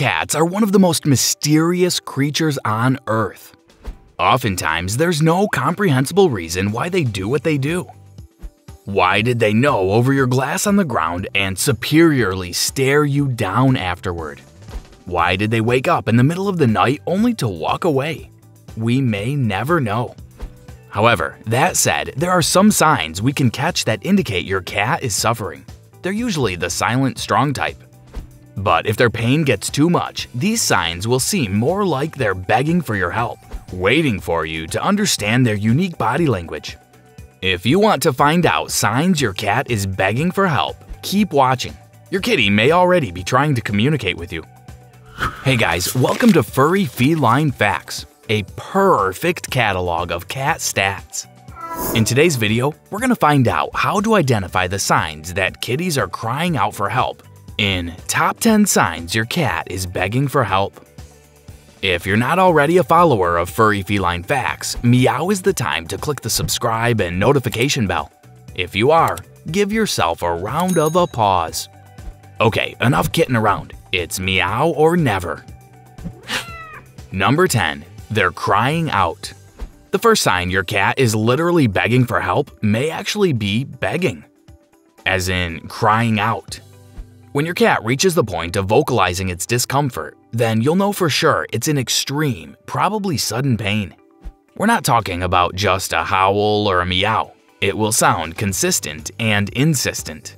Cats are one of the most mysterious creatures on Earth. Oftentimes, there's no comprehensible reason why they do what they do. Why did they know over your glass on the ground and superiorly stare you down afterward? Why did they wake up in the middle of the night only to walk away? We may never know. However, that said, there are some signs we can catch that indicate your cat is suffering. They're usually the silent, strong type. But if their pain gets too much, these signs will seem more like they're begging for your help, waiting for you to understand their unique body language. If you want to find out signs your cat is begging for help, keep watching. Your kitty may already be trying to communicate with you. Hey guys, welcome to Furry Feline Facts, a perfect catalog of cat stats. In today's video, we're going to find out how to identify the signs that kitties are crying out for help in Top 10 Signs Your Cat is Begging for Help. If you're not already a follower of Furry Feline Facts, meow is the time to click the subscribe and notification bell. If you are, give yourself a round of applause. Okay, enough kidding around. It's meow or never. Number 10. They're crying out. The first sign your cat is literally begging for help may actually be begging, as in crying out. When your cat reaches the point of vocalizing its discomfort, then you'll know for sure it's in extreme, probably sudden pain. We're not talking about just a howl or a meow. It will sound consistent and insistent.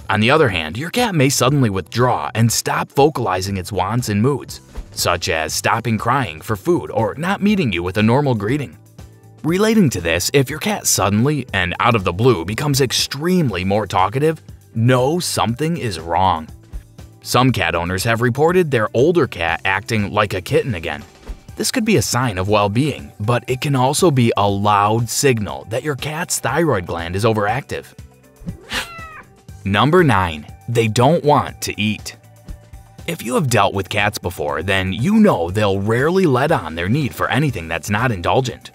On the other hand, your cat may suddenly withdraw and stop vocalizing its wants and moods, such as stopping crying for food or not meeting you with a normal greeting. Relating to this, if your cat suddenly and out of the blue becomes extremely more talkative, know something is wrong. Some cat owners have reported their older cat acting like a kitten again. This could be a sign of well-being, but it can also be a loud signal that your cat's thyroid gland is overactive. Number 9. They don't want to eat. If you have dealt with cats before, then you know they'll rarely let on their need for anything that's not indulgent.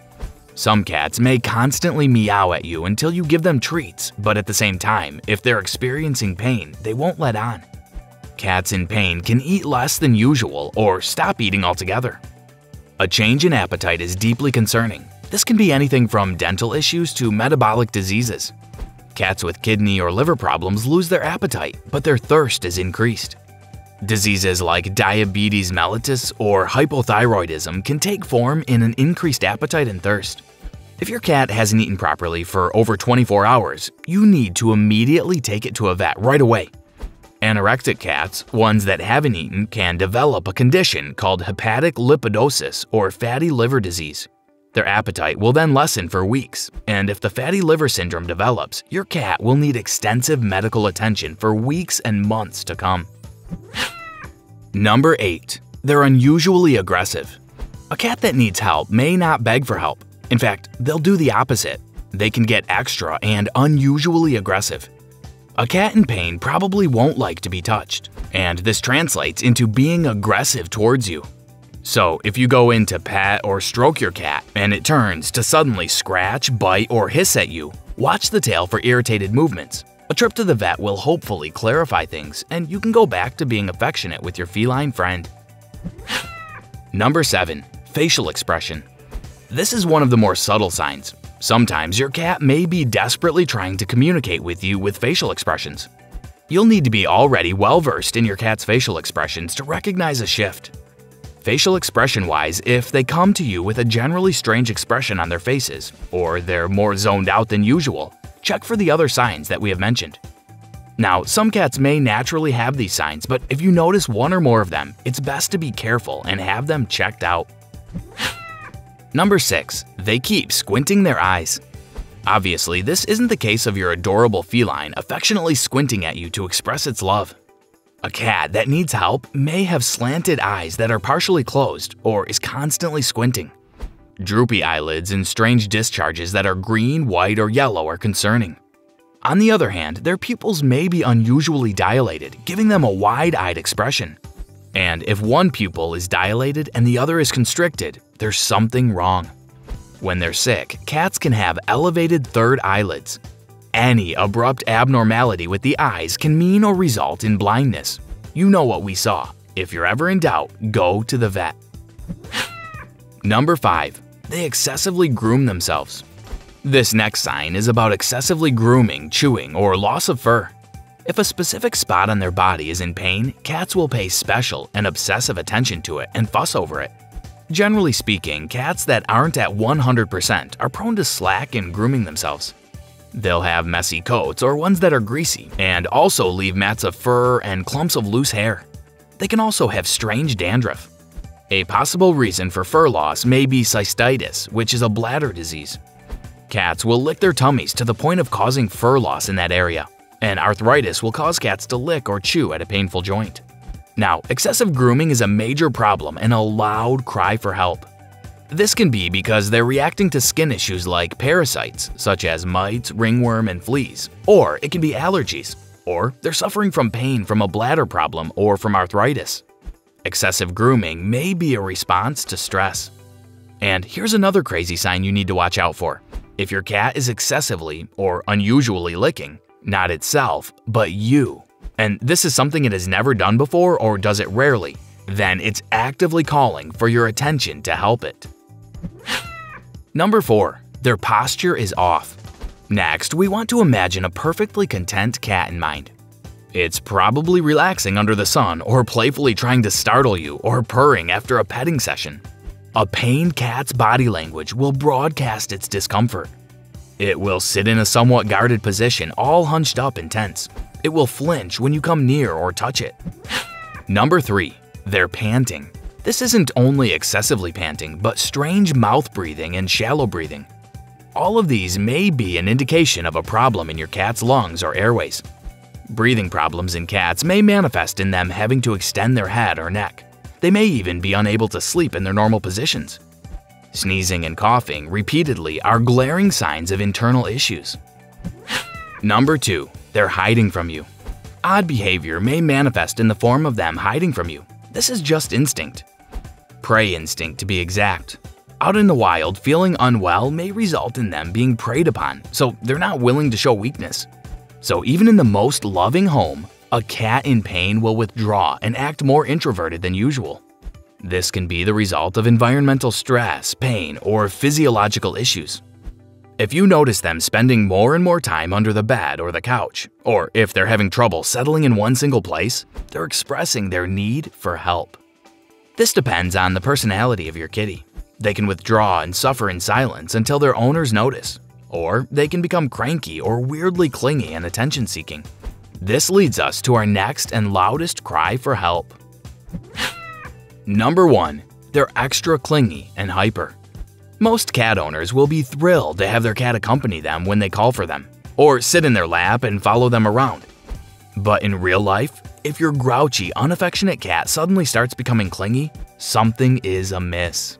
Some cats may constantly meow at you until you give them treats, but at the same time, if they're experiencing pain, they won't let on. Cats in pain can eat less than usual or stop eating altogether. A change in appetite is deeply concerning. This can be anything from dental issues to metabolic diseases. Cats with kidney or liver problems lose their appetite, but their thirst is increased. Diseases like diabetes mellitus or hypothyroidism can take form in an increased appetite and thirst. If your cat hasn't eaten properly for over 24 hours, you need to immediately take it to a vet right away. Anorectic cats, ones that haven't eaten, can develop a condition called hepatic lipidosis or fatty liver disease. Their appetite will then lessen for weeks, and if the fatty liver syndrome develops, your cat will need extensive medical attention for weeks and months to come. Number 8. They're unusually aggressive. A cat that needs help may not beg for help. In fact, they'll do the opposite. They can get extra and unusually aggressive. A cat in pain probably won't like to be touched, and this translates into being aggressive towards you. So if you go in to pat or stroke your cat and it turns to suddenly scratch, bite, or hiss at you, watch the tail for irritated movements. A trip to the vet will hopefully clarify things, and you can go back to being affectionate with your feline friend. Number 7. Facial expression. This is one of the more subtle signs. Sometimes your cat may be desperately trying to communicate with you with facial expressions. You'll need to be already well-versed in your cat's facial expressions to recognize a shift. Facial expression-wise, if they come to you with a generally strange expression on their faces, or they're more zoned out than usual, check for the other signs that we have mentioned. Now, some cats may naturally have these signs, but if you notice one or more of them, it's best to be careful and have them checked out. Number 6. They keep squinting their eyes. Obviously, this isn't the case of your adorable feline affectionately squinting at you to express its love. A cat that needs help may have slanted eyes that are partially closed or is constantly squinting. Droopy eyelids and strange discharges that are green, white, or yellow are concerning. On the other hand, their pupils may be unusually dilated, giving them a wide-eyed expression. And if one pupil is dilated and the other is constricted, there's something wrong. When they're sick, cats can have elevated third eyelids. Any abrupt abnormality with the eyes can mean or result in blindness. You know what we saw. If you're ever in doubt, go to the vet. Number 5. They excessively groom themselves. This next sign is about excessively grooming, chewing, or loss of fur. If a specific spot on their body is in pain, cats will pay special and obsessive attention to it and fuss over it. Generally speaking, cats that aren't at 100% are prone to slack in grooming themselves. They'll have messy coats or ones that are greasy, and also leave mats of fur and clumps of loose hair. They can also have strange dandruff. A possible reason for fur loss may be cystitis, which is a bladder disease. Cats will lick their tummies to the point of causing fur loss in that area, and arthritis will cause cats to lick or chew at a painful joint. Now, excessive grooming is a major problem and a loud cry for help. This can be because they're reacting to skin issues like parasites, such as mites, ringworm, and fleas, or it can be allergies, or they're suffering from pain from a bladder problem or from arthritis. Excessive grooming may be a response to stress. And here's another crazy sign you need to watch out for. If your cat is excessively or unusually licking, not itself, but you, and this is something it has never done before or does it rarely, then it's actively calling for your attention to help it. Number 4. Their posture is off. Next, we want to imagine a perfectly content cat in mind. It's probably relaxing under the sun or playfully trying to startle you or purring after a petting session. A pained cat's body language will broadcast its discomfort. It will sit in a somewhat guarded position, all hunched up and tense. It will flinch when you come near or touch it. Number 3. They're panting. This isn't only excessively panting, but strange mouth breathing and shallow breathing. All of these may be an indication of a problem in your cat's lungs or airways. Breathing problems in cats may manifest in them having to extend their head or neck. They may even be unable to sleep in their normal positions. Sneezing and coughing repeatedly are glaring signs of internal issues. Number 2. They're hiding from you. Odd behavior may manifest in the form of them hiding from you. This is just instinct. Prey instinct, to be exact. Out in the wild, feeling unwell may result in them being preyed upon, so they're not willing to show weakness. So even in the most loving home, a cat in pain will withdraw and act more introverted than usual. This can be the result of environmental stress, pain, or physiological issues. If you notice them spending more and more time under the bed or the couch, or if they're having trouble settling in one single place, they're expressing their need for help. This depends on the personality of your kitty. They can withdraw and suffer in silence until their owners notice, or they can become cranky or weirdly clingy and attention-seeking. This leads us to our next and loudest cry for help. Number 1. They're extra clingy and hyper. Most cat owners will be thrilled to have their cat accompany them when they call for them, or sit in their lap and follow them around. But in real life, if your grouchy, unaffectionate cat suddenly starts becoming clingy, something is amiss.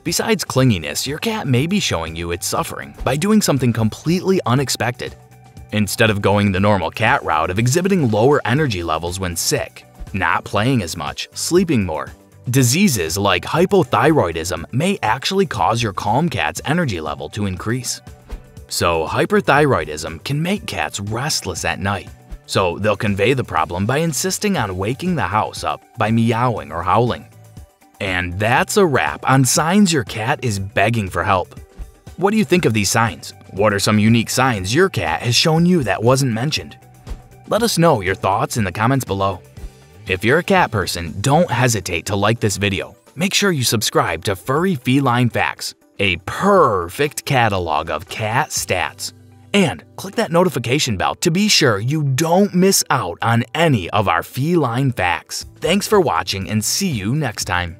Besides clinginess, your cat may be showing you it's suffering by doing something completely unexpected. Instead of going the normal cat route of exhibiting lower energy levels when sick, not playing as much, sleeping more, diseases like hypothyroidism may actually cause your calm cat's energy level to increase. So hyperthyroidism can make cats restless at night, so they'll convey the problem by insisting on waking the house up by meowing or howling. And that's a wrap on signs your cat is begging for help. What do you think of these signs? What are some unique signs your cat has shown you that wasn't mentioned? Let us know your thoughts in the comments below. If you're a cat person, don't hesitate to like this video. Make sure you subscribe to Furry Feline Facts, a perfect catalog of cat stats. And click that notification bell to be sure you don't miss out on any of our feline facts. Thanks for watching and see you next time.